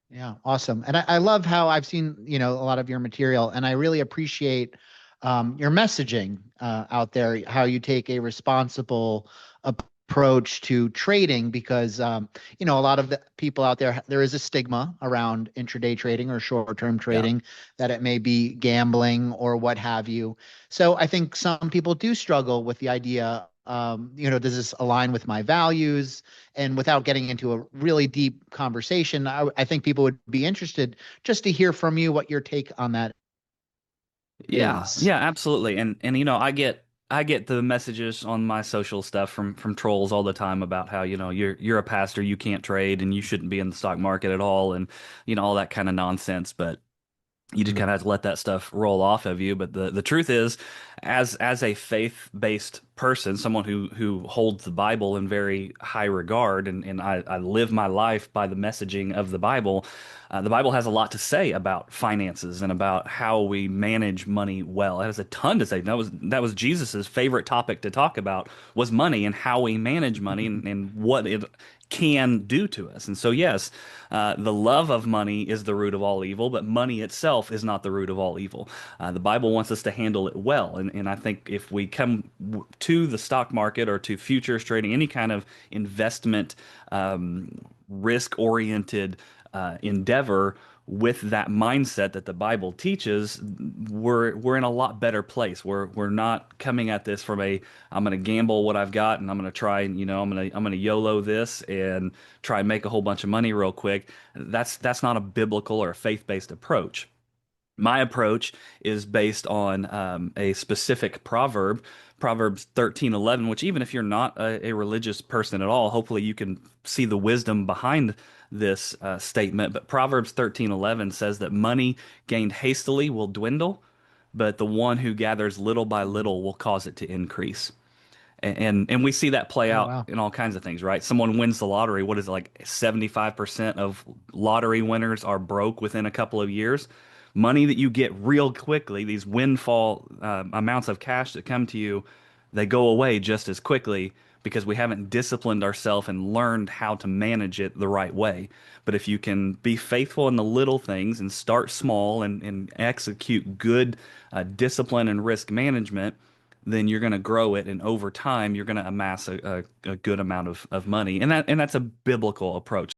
Yeah, awesome. And I love how I've seen, a lot of your material, and I really appreciate your messaging out there, how you take a responsible approach to trading, because, a lot of the people out there, there is a stigma around intraday trading or short-term Yeah. trading, that it may be gambling or what have you. So I think some people do struggle with the idea, does this align with my values? And without getting into a really deep conversation, I think people would be interested just to hear from you what your take on that Yeah, is. yeah, absolutely. And I get the messages on my social stuff from trolls all the time about how, you're a pastor, you can't trade and you shouldn't be in the stock market at all, and all that kind of nonsense. But you just kind of have to let that stuff roll off of you. But the truth is, as a faith-based person, someone who holds the Bible in very high regard, and I live my life by the messaging of the Bible has a lot to say about finances and about how we manage money well. It has a ton to say. That was Jesus's favorite topic to talk about, was money and how we manage money, and what it can do to us. And so, yes, the love of money is the root of all evil, but money itself is not the root of all evil. The Bible wants us to handle it well. And I think if we come to the stock market or to futures trading, any kind of investment, risk-oriented endeavor, with that mindset that the Bible teaches, we're in a lot better place. We're not coming at this from a, I'm going to gamble what I've got and I'm going to try and, I'm going to YOLO this and try and make a whole bunch of money real quick. That's not a biblical or a faith-based approach. My approach is based on a specific proverb, Proverbs 13:11, which, even if you're not a religious person at all, hopefully you can see the wisdom behind this statement. But Proverbs 13:11 says that money gained hastily will dwindle, but the one who gathers little by little will cause it to increase. And we see that play Oh, out wow. in all kinds of things, right? Someone wins the lottery. What is it, like 75% of lottery winners are broke within a couple of years? Money that you get real quickly, these windfall amounts of cash that come to you, they go away just as quickly because we haven't disciplined ourselves and learned how to manage it the right way. But if you can be faithful in the little things and start small, and execute good discipline and risk management, then you're going to grow it, and over time you're going to amass a good amount of money, and that's a biblical approach.